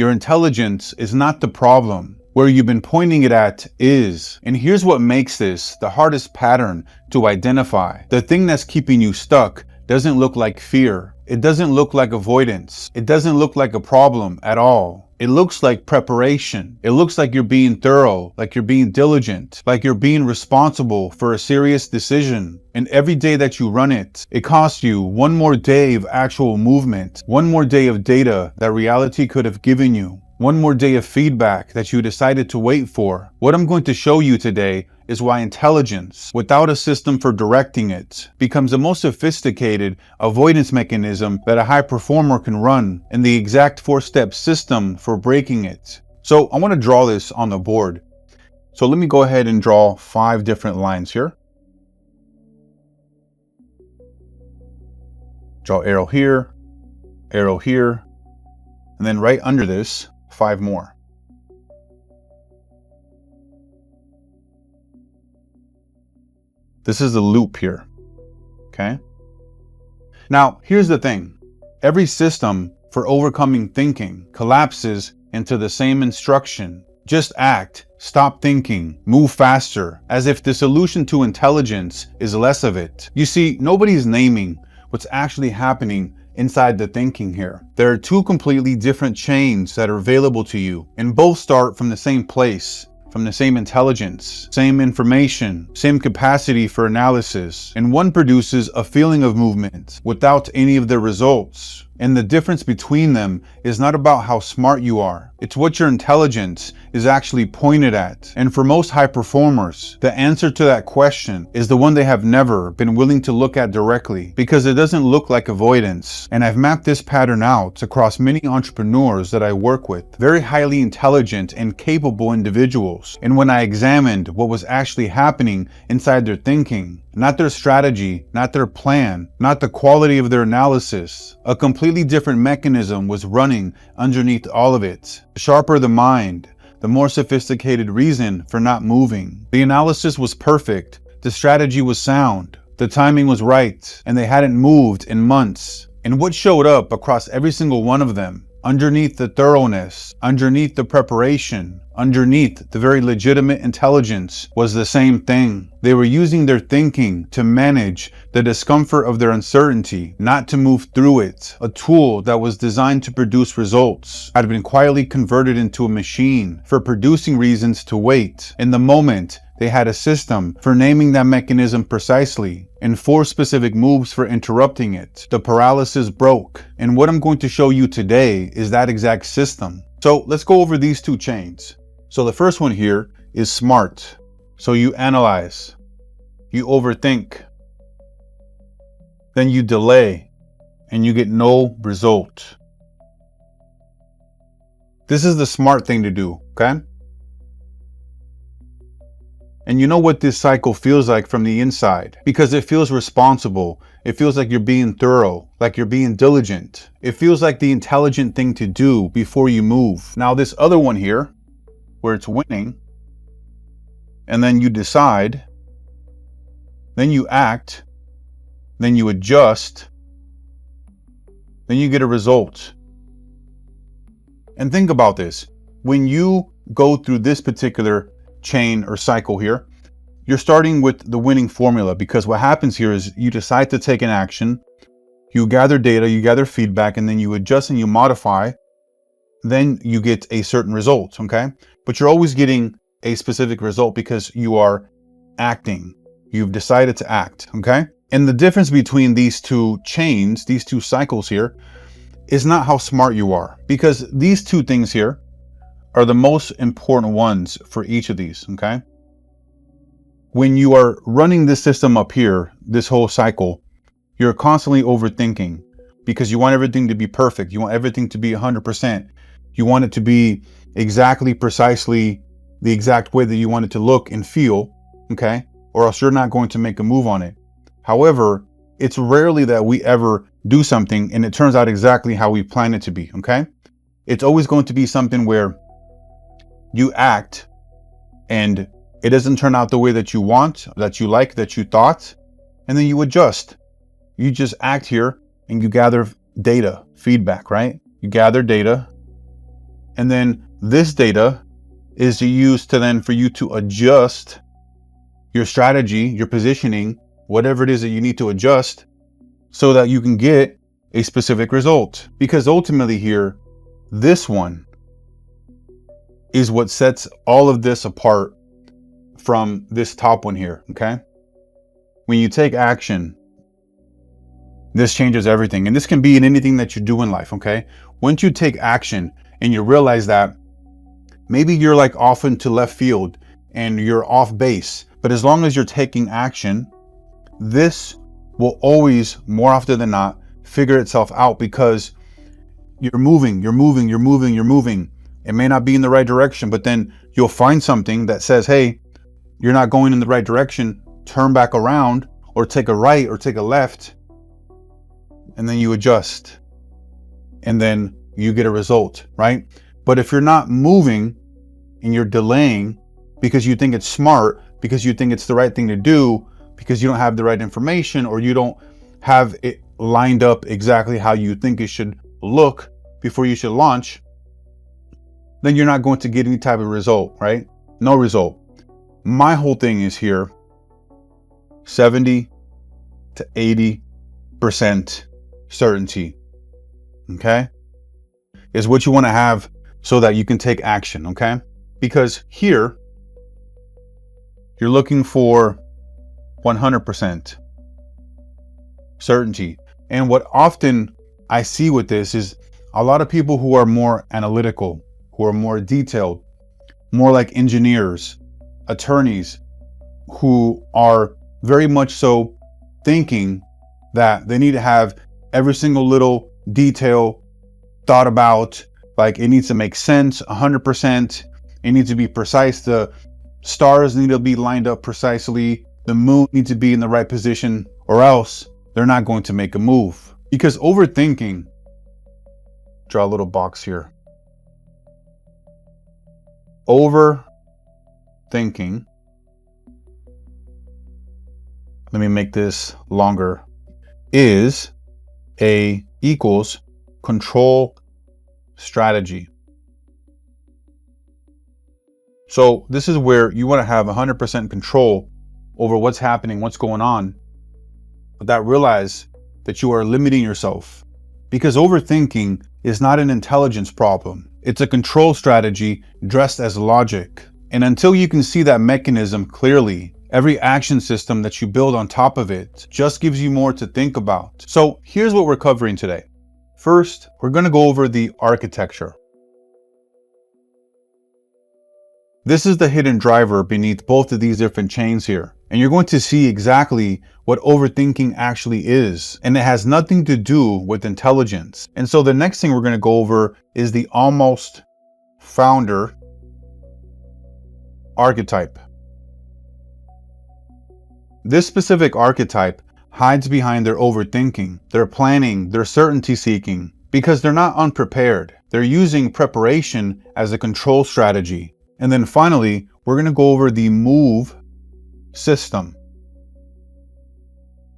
Your intelligence is not the problem. Where you've been pointing it at is. And here's what makes this the hardest pattern to identify. The thing that's keeping you stuck doesn't look like fear. It doesn't look like avoidance. It doesn't look like a problem at all. It looks like preparation. It looks like you're being thorough, like you're being diligent, like you're being responsible for a serious decision. And every day that you run it, it costs you one more day of actual movement, one more day of data that reality could have given you, one more day of feedback that you decided to wait for. What I'm going to show you today is why intelligence, without a system for directing it, becomes the most sophisticated avoidance mechanism that a high performer can run, and the exact 4-step system for breaking it. So I want to draw this on the board. So let me go ahead and draw 5 different lines here. Draw arrow here, and then right under this, 5 more. This is a loop here, okay? Now, here's the thing. Every system for overcoming thinking collapses into the same instruction. Just act, stop thinking, move faster, as if the solution to intelligence is less of it. You see, nobody's naming what's actually happening inside the thinking here. There are 2 completely different chains that are available to you, and both start from the same place, from the same intelligence, same information, same capacity for analysis, and one produces a feeling of movement without any of the results. And the difference between them is not about how smart you are. It's what your intelligence is actually pointed at. And for most high performers, the answer to that question is the one they have never been willing to look at directly, because it doesn't look like avoidance. And I've mapped this pattern out across many entrepreneurs that I work with, very highly intelligent and capable individuals. And when I examined what was actually happening inside their thinking, not their strategy, not their plan, not the quality of their analysis, a completely different mechanism was running underneath all of it. The sharper the mind, the more sophisticated reason for not moving. The analysis was perfect, the strategy was sound, the timing was right, and they hadn't moved in months. And what showed up across every single one of them, underneath the thoroughness, underneath the preparation, underneath the very legitimate intelligence, was the same thing. They were using their thinking to manage the discomfort of their uncertainty, not to move through it. A tool that was designed to produce results had been quietly converted into a machine for producing reasons to wait. In the moment, they had a system for naming that mechanism precisely, and 4 specific moves for interrupting it. The paralysis broke, and what I'm going to show you today is that exact system. So let's go over these 2 chains. So the first one here is SMART. So you analyze, you overthink, then you delay, and you get no result. This is the smart thing to do, okay? And you know what this cycle feels like from the inside, because it feels responsible. It feels like you're being thorough, like you're being diligent. It feels like the intelligent thing to do before you move. Now this other one here, where it's winning, and then you decide, then you act, then you adjust, then you get a result. And think about this. When you go through this particular chain or cycle here, you're starting with the winning formula, because what happens here is you decide to take an action, you gather data, you gather feedback, and then you adjust and you modify, then you get a certain result, okay? But you're always getting a specific result because you are acting. You've decided to act, okay? And the difference between these 2 chains, these 2 cycles here, is not how smart you are, because these 2 things here are the most important ones for each of these, okay? When you are running this system up here, this whole cycle, you're constantly overthinking because you want everything to be perfect. You want everything to be 100%. You want it to be exactly, precisely the exact way that you want it to look and feel, okay? Or else you're not going to make a move on it. However, it's rarely that we ever do something and it turns out exactly how we plan it to be, okay? It's always going to be something where you act and it doesn't turn out the way that you want, that you like, that you thought, and then you adjust. You just act here and you gather data, feedback, right? You gather data And then this data is used to then for you to adjust your strategy, your positioning, whatever it is that you need to adjust so that you can get a specific result. Because ultimately here, this one is what sets all of this apart from this top one here, okay? When you take action, this changes everything. And this can be in anything that you do in life, okay? Once you take action and you realize that maybe you're like off into left field and you're off base, but as long as you're taking action, this will always, more often than not, figure itself out because you're moving. It may not be in the right direction, but then you'll find something that says, hey, you're not going in the right direction, turn back around or take a right or take a left, and then you adjust and then you get a result, right? But if you're not moving and you're delaying because you think it's smart, because you think it's the right thing to do, because you don't have the right information or you don't have it lined up exactly how you think it should look before you should launch, then you're not going to get any type of result, right? No result. My whole thing is here, 70 to 80% certainty, okay? Is what you want to have so that you can take action, okay? Because here, you're looking for 100% certainty. And what often I see with this is a lot of people who are more analytical, who are more detailed, more like engineers, attorneys, who are very much so thinking that they need to have every single little detail thought about, like it needs to make sense 100%. It needs to be precise. The stars need to be lined up precisely. The moon needs to be in the right position, or else they're not going to make a move. Because overthinking, draw a little box here. Overthinking, let me make this longer, is equals control strategy. So this is where you want to have 100% control over what's happening, what's going on, without realize that you are limiting yourself. Because overthinking is not an intelligence problem. It's a control strategy dressed as logic. And until you can see that mechanism clearly, every action system that you build on top of it just gives you more to think about. So here's what we're covering today. First, we're going to go over the architecture. This is the hidden driver beneath both of these different chains here. And you're going to see exactly what overthinking actually is. And it has nothing to do with intelligence. And so the next thing we're going to go over is the almost founder archetype. This specific archetype hides behind their overthinking, their planning, their certainty seeking, because they're not unprepared. They're using preparation as a control strategy. And then finally, we're going to go over the move system.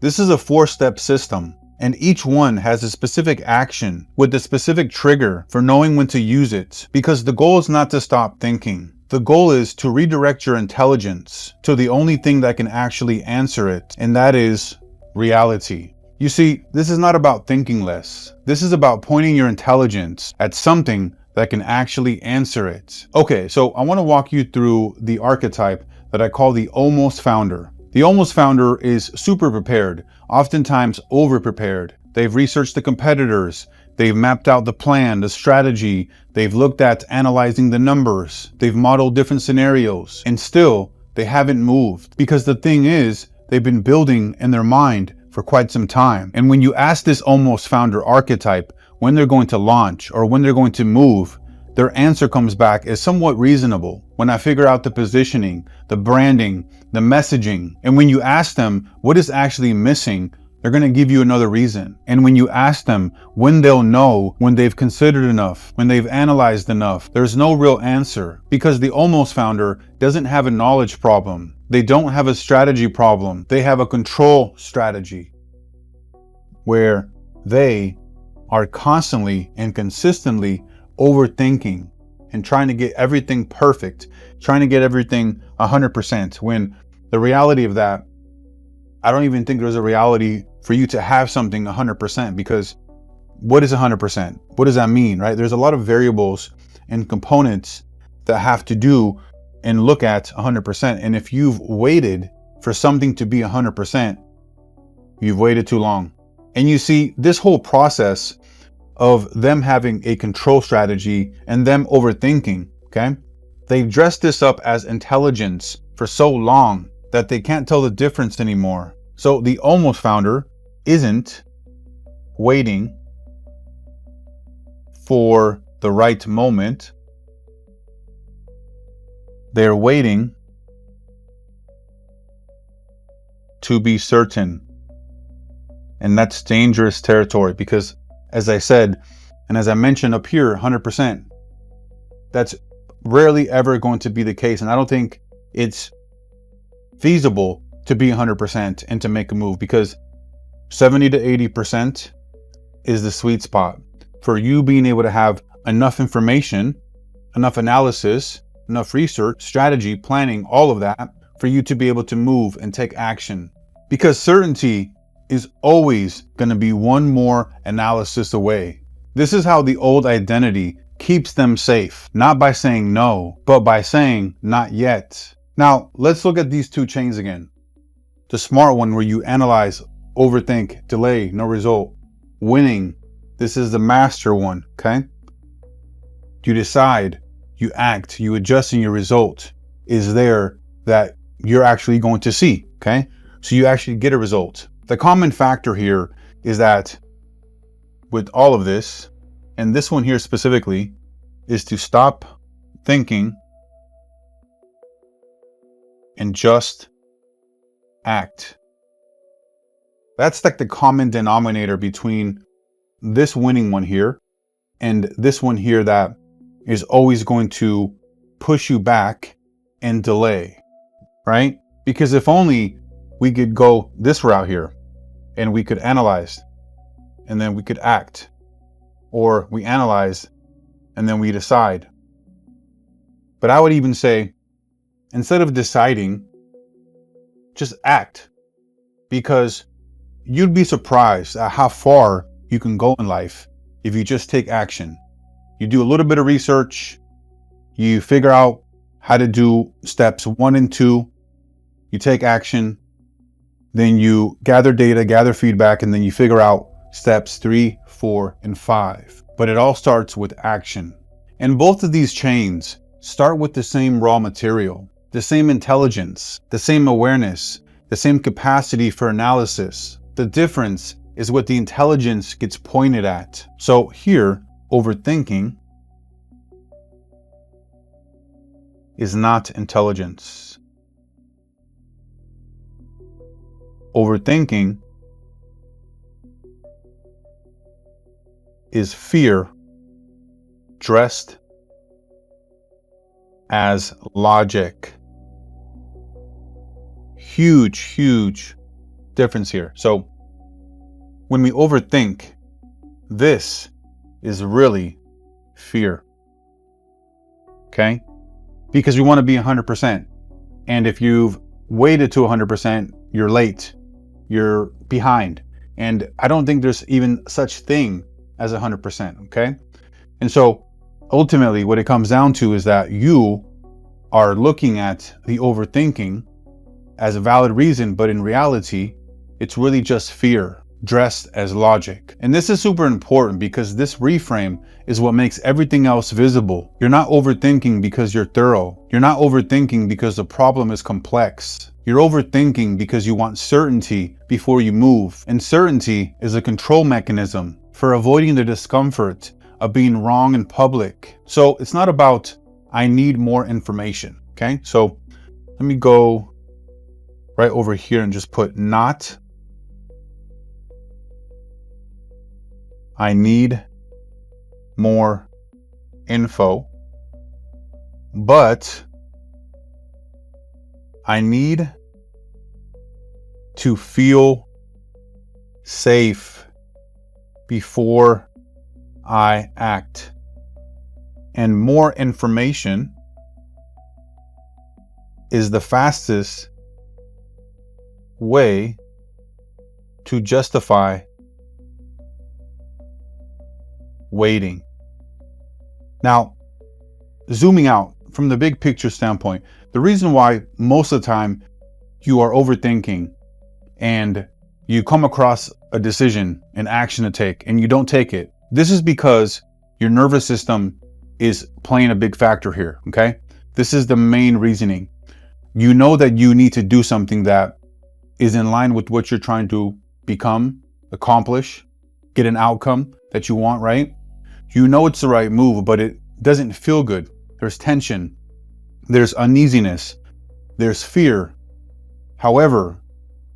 This is a 4-step system, and each one has a specific action with a specific trigger for knowing when to use it, because the goal is not to stop thinking. The goal is to redirect your intelligence to the only thing that can actually answer it, and that is reality. You see, this is not about thinking less. This is about pointing your intelligence at something that can actually answer it. Okay, so I want to walk you through the archetype that I call the almost founder. The almost founder is super prepared, oftentimes over prepared. They've researched the competitors. They've mapped out the plan, the strategy. They've looked at analyzing the numbers. They've modeled different scenarios, and still they haven't moved, because the thing is, they've been building in their mind for quite some time. And when you ask this almost founder archetype when they're going to launch or when they're going to move, their answer comes back as somewhat reasonable. When I figure out the positioning, the branding, the messaging, and when you ask them what is actually missing, they're going to give you another reason. And when you ask them when they'll know, when they've considered enough, when they've analyzed enough, there's no real answer, because the almost founder doesn't have a knowledge problem. They don't have a strategy problem. They have a control strategy where they are constantly and consistently overthinking and trying to get everything perfect, trying to get everything 100%, when the reality of that, I don't even think there's a reality for you to have something 100%, because what is 100%? What does that mean, right? There's a lot of variables and components that have to do and look at 100%. And if you've waited for something to be 100%, you've waited too long. And you see, this whole process of them having a control strategy and them overthinking, okay? They've dressed this up as intelligence for so long that they can't tell the difference anymore. So the almost founder isn't waiting for the right moment. They're waiting to be certain. And that's dangerous territory, because as I said, and as I mentioned up here, 100%, that's rarely ever going to be the case. And I don't think it's feasible to be 100% and to make a move, because 70 to 80% is the sweet spot for you being able to have enough information, enough analysis, enough research, strategy, planning, all of that for you to be able to move and take action. Because certainty is always going to be one more analysis away. This is how the old identity keeps them safe, not by saying no, but by saying not yet. Now, let's look at these two chains again. The smart one, where you analyze, overthink, delay, no result. Winning, this is the master one, okay? You decide, you act, you adjust, and your result is there that you're actually going to see, okay? So you actually get a result. The common factor here is that with all of this, and this one here specifically, is to stop thinking and just act. That's like the common denominator between this winning one here and this one here that is always going to push you back and delay, right? Because if only we could go this route here and we could analyze and then we could act, or we analyze and then we decide. But I would even say, instead of deciding, just act, because you'd be surprised at how far you can go in life if you just take action. You do a little bit of research, you figure out how to do steps 1 and 2, you take action, then you gather data, gather feedback, and then you figure out steps 3, 4, and 5. But it all starts with action. And both of these chains start with the same raw material, the same intelligence, the same awareness, the same capacity for analysis. The difference is what the intelligence gets pointed at. So here, overthinking is not intelligence. Overthinking is fear dressed as logic. Huge difference here. So when we overthink, this is really fear. Okay? Because we want to be 100%. And if you've waited to 100%, you're late. You're behind. And I don't think there's even such thing as 100%, okay? And so ultimately what it comes down to is that you are looking at the overthinking as a valid reason, but in reality, it's really just fear dressed as logic. And this is super important, because this reframe is what makes everything else visible. You're not overthinking because you're thorough. You're not overthinking because the problem is complex. You're overthinking because you want certainty before you move. And certainty is a control mechanism for avoiding the discomfort of being wrong in public. So it's not about, I need more information, okay? So let me go right over here and just put not, I need more info, but I need to feel safe before I act. And more information is the fastest way to justify waiting. Now, zooming out from the big picture standpoint, the reason why most of the time you are overthinking and you come across a decision, an action to take, and you don't take it, this is because your nervous system is playing a big factor here, okay? This is the main reasoning. You know that you need to do something that is in line with what you're trying to become, accomplish, get an outcome that you want, right? You know it's the right move, but it doesn't feel good. There's tension, there's uneasiness, there's fear. However,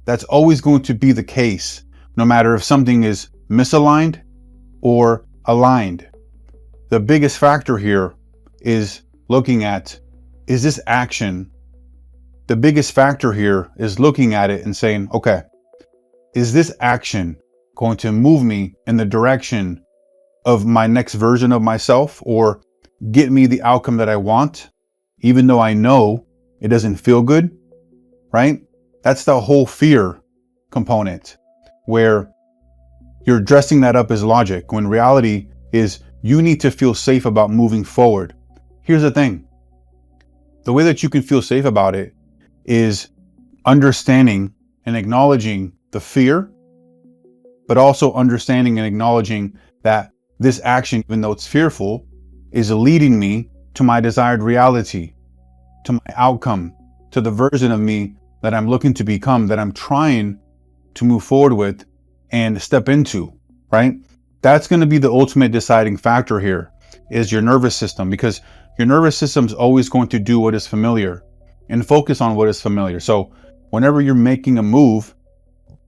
that's always going to be the case, no matter if something is misaligned or aligned. The biggest factor here is looking at, is this action? The biggest factor here is looking at it and saying, okay, is this action going to move me in the direction of my next version of myself or get me the outcome that I want, even though I know it doesn't feel good, right? That's the whole fear component, where you're dressing that up as logic when reality is you need to feel safe about moving forward. Here's the thing. The way that you can feel safe about it is understanding and acknowledging the fear, but also understanding and acknowledging that this action, even though it's fearful, is leading me to my desired reality, to my outcome, to the version of me that I'm looking to become, that I'm trying to move forward with and step into, right? That's going to be the ultimate deciding factor here, is your nervous system, because your nervous system is always going to do what is familiar and focus on what is familiar. So whenever you're making a move,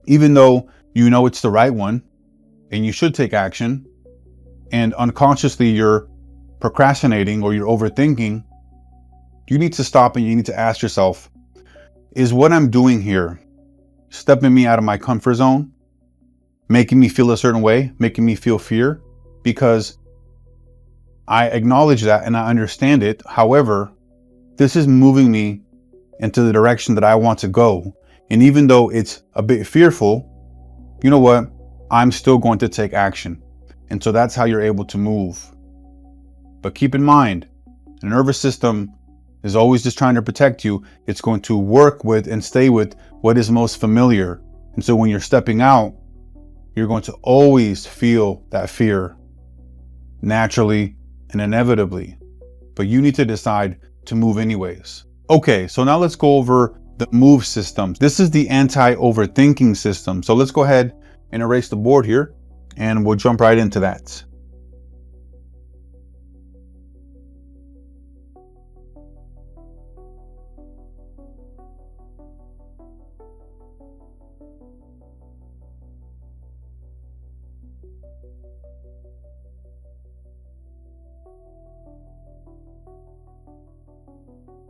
even though you know it's the right one and you should take action, and unconsciously you're procrastinating or you're overthinking, you need to stop and you need to ask yourself, is what I'm doing here stepping me out of my comfort zone, making me feel a certain way, making me feel fear? Because I acknowledge that and I understand it. However, this is moving me into the direction that I want to go. And even though it's a bit fearful, you know what? I'm still going to take action. And so that's how you're able to move. But keep in mind, the nervous system is always just trying to protect you. It's going to work with and stay with what is most familiar. And so when you're stepping out, you're going to always feel that fear naturally and inevitably. But you need to decide to move anyways. Okay, so now let's go over the move systems. This is the anti-overthinking system. So let's go ahead and erase the board here, and we'll jump right into that.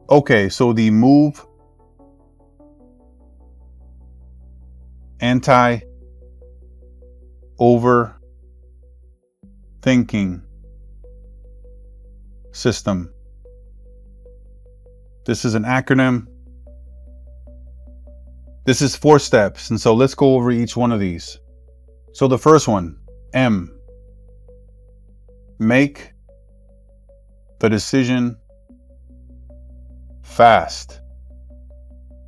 Okay, so the move anti-overthinking system. This is an acronym. This is 4 steps. And so let's go over each one of these. So the first one, M, make the decision fast.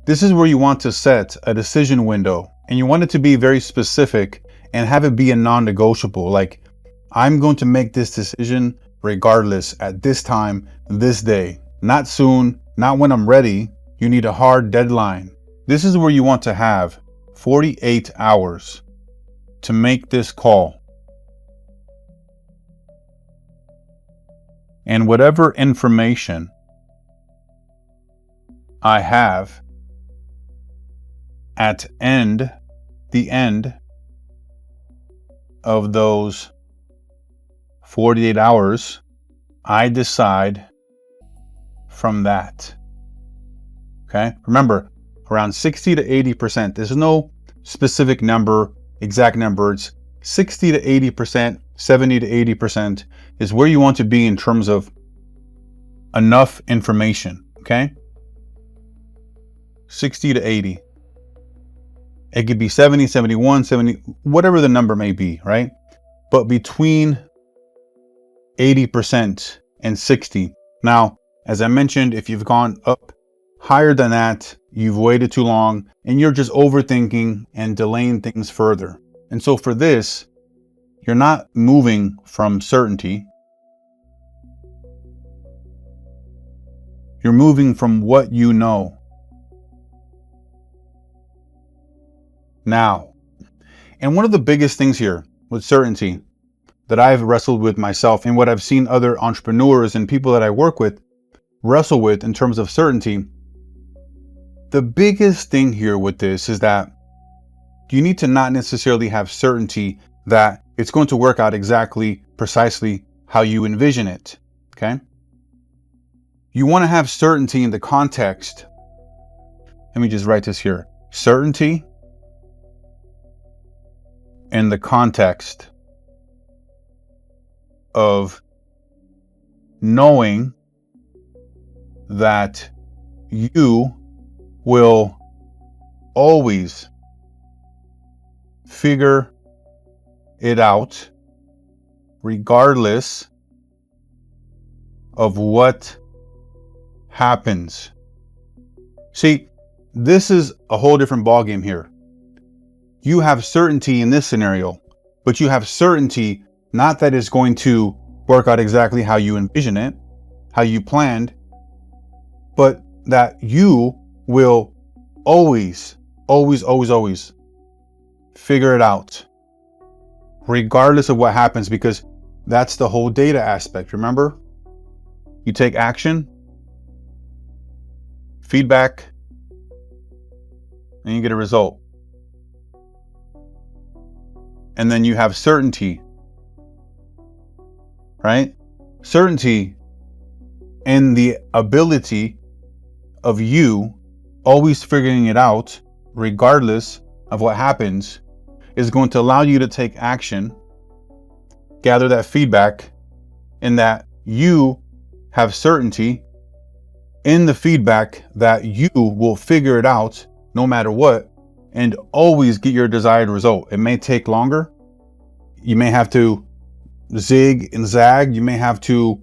This is where you want to set a decision window, and you want it to be very specific and have it be a non-negotiable. Like, I'm going to make this decision regardless at this time, this day, not soon, not when I'm ready. You need a hard deadline. This is where you want to have 48 hours to make this call. And whatever information I have at the end of those 48 hours, I decide from that. Okay? Remember, around 60 to 80%. There's no specific number, exact number. It's 60 to 80%, 70 to 80% is where you want to be in terms of enough information, okay? 60 to 80. It could be 70, 71, 70, whatever the number may be, right? But between 80% and 60. Now, as I mentioned, if you've gone up higher than that, you've waited too long and you're just overthinking and delaying things further. And so for this, you're not moving from certainty. You're moving from what you know. Now, and one of the biggest things here with certainty that I've wrestled with myself and what I've seen other entrepreneurs and people that I work with wrestle with in terms of certainty, the biggest thing here with this is that you need to not necessarily have certainty that it's going to work out exactly, precisely how you envision it, okay? You want to have certainty in the context. Let me just write this here. Certainty in the context of knowing that you will always figure it out regardless of what happens. See, this is a whole different ballgame here. You have certainty in this scenario, but you have certainty not that it's going to work out exactly how you envision it, how you planned, but that you will always figure it out, regardless of what happens, because that's the whole data aspect. Remember, you take action, feedback, and you get a result. And then you have certainty, right? Certainty in the ability of you always figuring it out, regardless of what happens, is going to allow you to take action, gather that feedback, and that you have certainty in the feedback that you will figure it out no matter what and always get your desired result. It may take longer. You may have to zig and zag. You may have to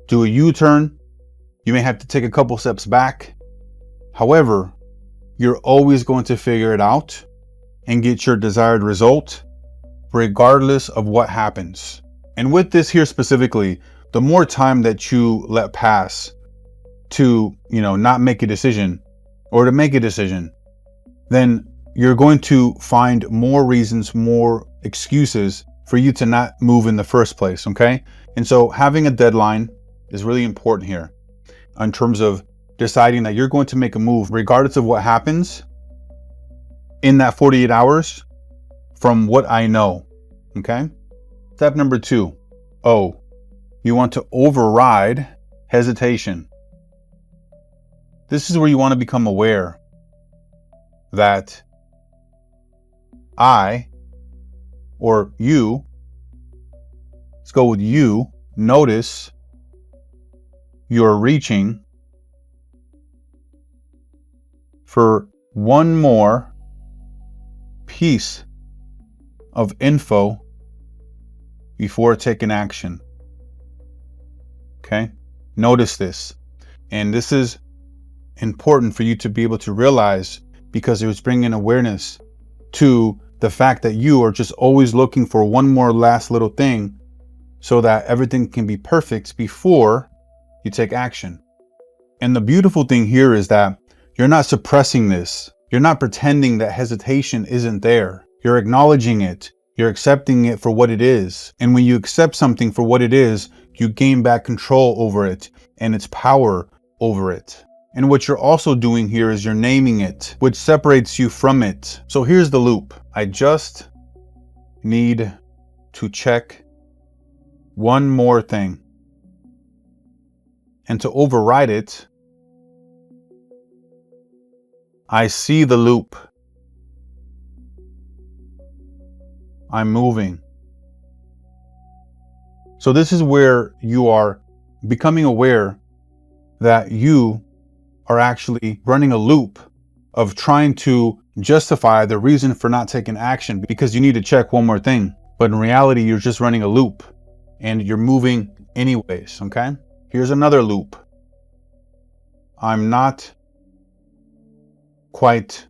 do a U-turn. You may have to take a couple steps back. However, you're always going to figure it out and get your desired result regardless of what happens. And with this here specifically, the more time that you let pass to, not make a decision or to make a decision, then you're going to find more reasons, more excuses for you to not move in the first place, okay? And so having a deadline is really important here in terms of deciding that you're going to make a move regardless of what happens in that 48 hours from what I know, okay? Step number 2, you want to override hesitation. This is where you want to become aware that I, or you, let's go with you, notice you're reaching for one more piece of info before taking action. Okay? Notice this. And this is important for you to be able to realize, because it was bringing awareness to the fact that you are just always looking for one more last little thing so that everything can be perfect before you take action. And the beautiful thing here is that you're not suppressing this. You're not pretending that hesitation isn't there. You're acknowledging it. You're accepting it for what it is. And when you accept something for what it is, you gain back control over it and its power over it. And what you're also doing here is you're naming it, which separates you from it. So here's the loop. I just need to check one more thing. And to override it, I see the loop. I'm moving. So this is where you are becoming aware that you are actually running a loop of trying to justify the reason for not taking action because you need to check one more thing. But in reality, you're just running a loop and you're moving anyways, okay? Here's another loop. I'm not quite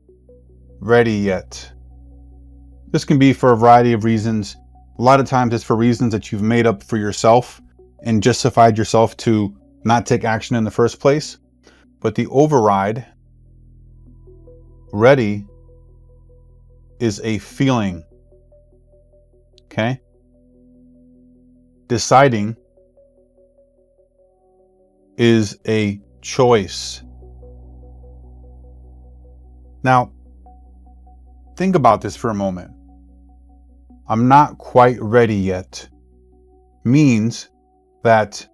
ready yet. This can be for a variety of reasons. A lot of times it's for reasons that you've made up for yourself and justified yourself to not take action in the first place. But the override, ready, is a feeling, okay? Deciding is a choice. Now, think about this for a moment. I'm not quite ready yet means that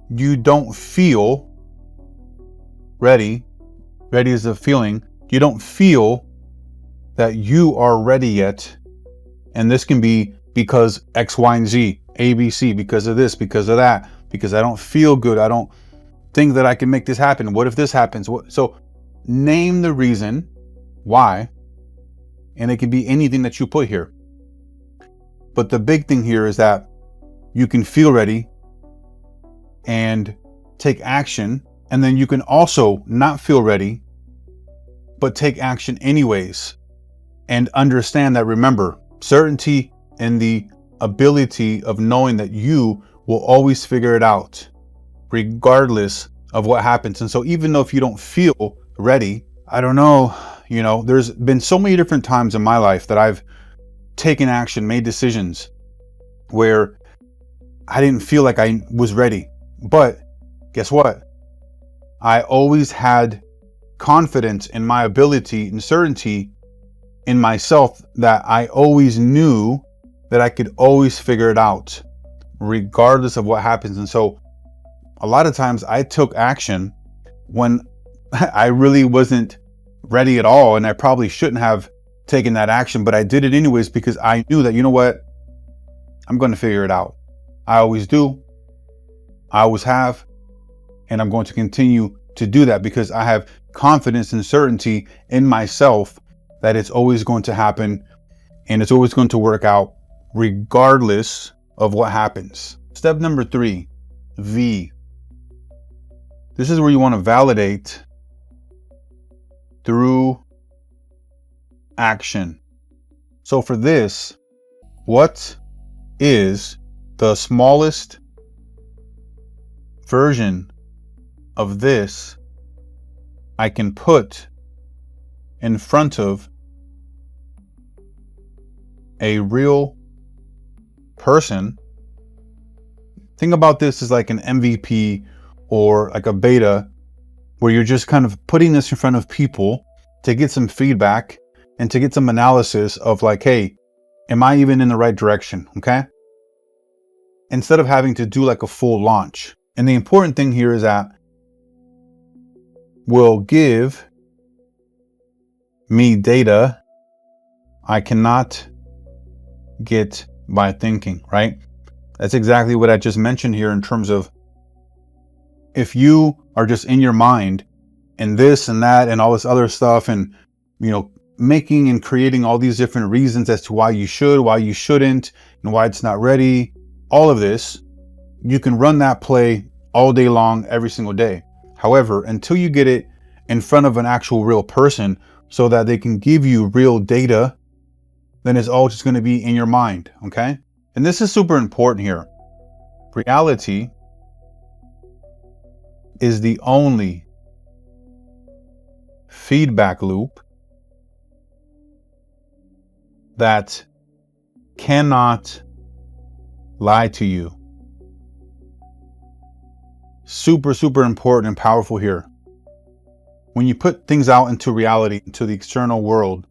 you don't feel ready. Ready is a feeling. You don't feel that you are ready yet. And this can be because X, Y, and Z, A, B, C, because of this, because of that, because I don't feel good. I don't think that I can make this happen. What if this happens? So name the reason why, and it can be anything that you put here. But the big thing here is that you can feel ready and take action, and then you can also not feel ready, but take action anyways. And understand that, remember, certainty and the ability of knowing that you will always figure it out, regardless of what happens. And so even though if you don't feel ready, I don't know, there's been so many different times in my life that I've taken action, made decisions where I didn't feel like I was ready. But guess what? I always had confidence in my ability and certainty in myself that I always knew that I could always figure it out, regardless of what happens. And so a lot of times I took action when I really wasn't ready at all, and I probably shouldn't have taken that action, but I did it anyways because I knew that, you know what, I'm going to figure it out. I always do. I always have. And I'm going to continue to do that because I have confidence and certainty in myself that it's always going to happen and it's always going to work out regardless of what happens. Step number 3, V. This is where you want to validate through action. So for this, what is the smallest version of this I can put in front of a real person? Think about this as like an MVP or like a beta, where you're just kind of putting this in front of people to get some feedback and to get some analysis of like, hey, am I even in the right direction? Okay. Instead of having to do like a full launch. And the important thing here is that will give me data I cannot get by thinking, right? That's exactly what I just mentioned here in terms of if you are just in your mind and this and that and all this other stuff and, making and creating all these different reasons as to why you should, why you shouldn't, and why it's not ready, all of this, you can run that play all day long, every single day. However, until you get it in front of an actual real person so that they can give you real data, then it's all just going to be in your mind, okay? And this is super important here. Reality is the only feedback loop that cannot lie to you. Super, super important and powerful here. When you put things out into reality, into the external world,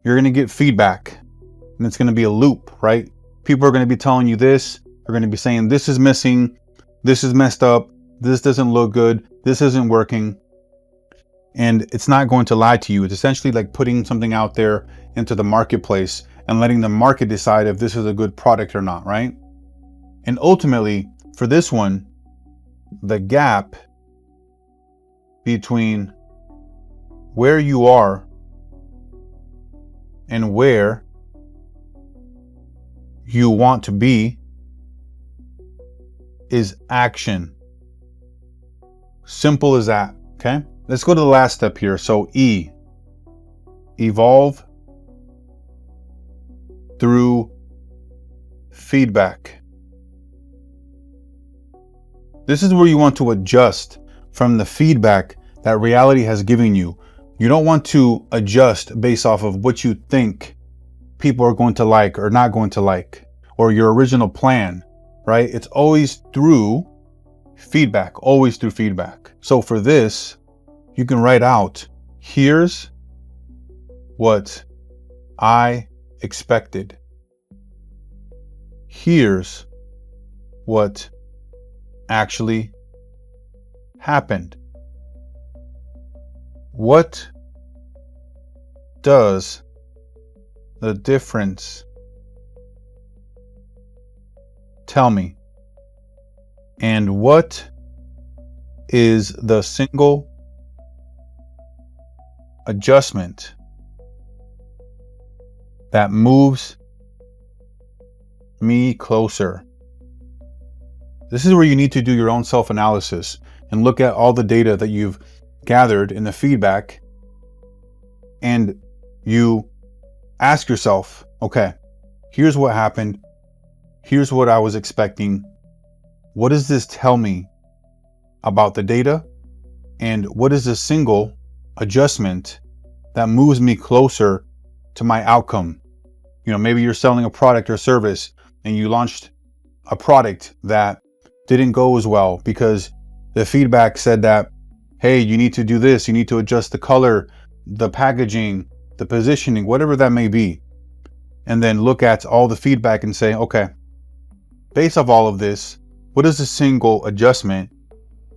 you're going to get feedback, and it's going to be a loop, right? People are going to be telling you this, are going to be saying this is missing, this is messed up, this doesn't look good, this isn't working. And it's not going to lie to you. It's essentially like putting something out there into the marketplace and letting the market decide if this is a good product or not, right? And ultimately, for this one, the gap between where you are and where you want to be is action. Simple as that, okay? Let's go to the last step here. So E, evolve through feedback. This is where you want to adjust from the feedback that reality has given you. You don't want to adjust based off of what you think people are going to like or not going to like, or your original plan, right? It's always through feedback, always through feedback. So for this, you can write out, here's what I expected. Here's what actually happened. What does the difference tell me? And what is the single adjustment that moves me closer? This is where you need to do your own self-analysis and look at all the data that you've gathered in the feedback, and you ask yourself, okay, here's what happened. Here's what I was expecting. What does this tell me about the data? And what is the single adjustment that moves me closer to my outcome? You know, maybe you're selling a product or service and you launched a product that didn't go as well because the feedback said that, hey, you need to do this, you need to adjust the color, the packaging, the positioning, whatever that may be. And then look at all the feedback and say, okay, based off all of this, what is a single adjustment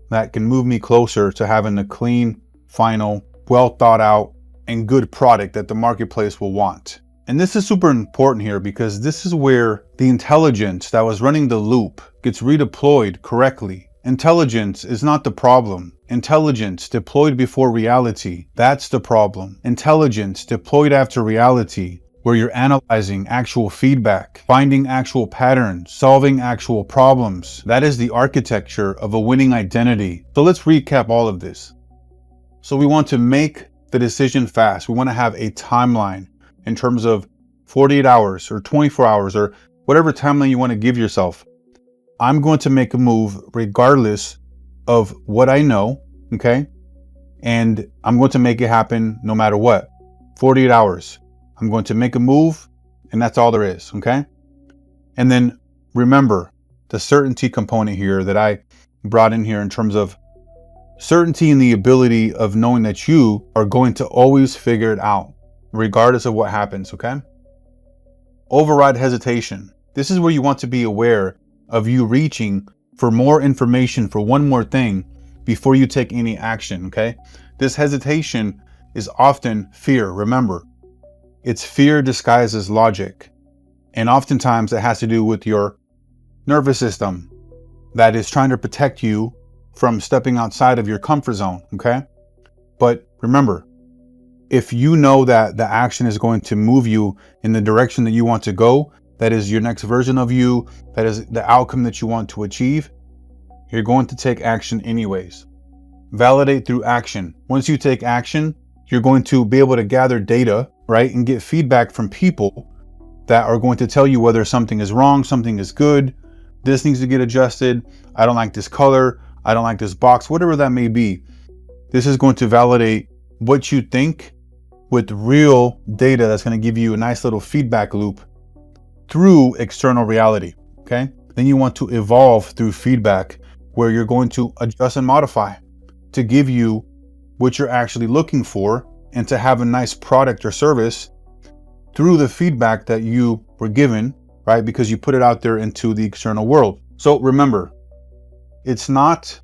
that can move me closer to having a clean, final, well thought out, and good product that the marketplace will want? And this is super important here because this is where the intelligence that was running the loop gets redeployed correctly. Intelligence is not the problem. Intelligence deployed before reality, that's the problem. Intelligence deployed after reality, where you're analyzing actual feedback, finding actual patterns, solving actual problems. That is the architecture of a winning identity. So let's recap all of this. So we want to make the decision fast. We want to have a timeline in terms of 48 hours or 24 hours or whatever timeline you want to give yourself. I'm going to make a move regardless of what I know, okay? And I'm going to make it happen no matter what. 48 hours. I'm going to make a move, and that's all there is, okay? And then remember the certainty component here that I brought in here in terms of certainty in the ability of knowing that you are going to always figure it out, regardless of what happens, okay? Override hesitation. This is where you want to be aware of you reaching for more information for one more thing before you take any action, okay? This hesitation is often fear, remember. It's fear disguised as logic. And oftentimes it has to do with your nervous system that is trying to protect you from stepping outside of your comfort zone, okay? But remember, if you know that the action is going to move you in the direction that you want to go, that is your next version of you, that is the outcome that you want to achieve, you're going to take action anyways. Validate through action. Once you take action, you're going to be able to gather data, right? And get feedback from people that are going to tell you whether something is wrong, something is good, this needs to get adjusted, I don't like this color, I don't like this box, whatever that may be. This is going to validate what you think with real data that's going to give you a nice little feedback loop through external reality, okay? Then you want to evolve through feedback where you're going to adjust and modify to give you what you're actually looking for and to have a nice product or service through the feedback that you were given, right? Because you put it out there into the external world. So remember, it's not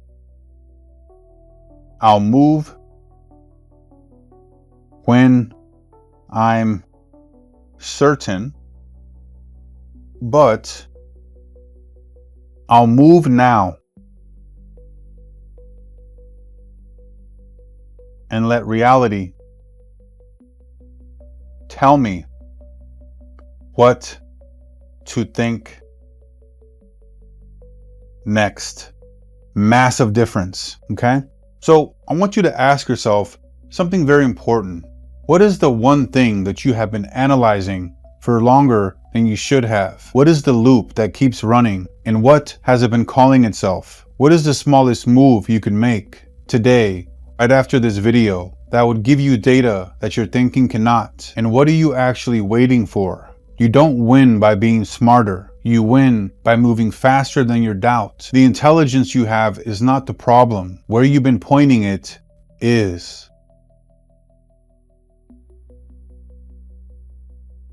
I'll move when I'm certain, but I'll move now and let reality tell me what to think next. Massive difference, okay? So I want you to ask yourself something very important. What is the one thing that you have been analyzing for longer than you should have? What is the loop that keeps running? And what has it been calling itself? What is the smallest move you can make today, right after this video, that would give you data that your thinking cannot? And what are you actually waiting for? You don't win by being smarter. You win by moving faster than your doubt. The intelligence you have is not the problem. Where you've been pointing it is.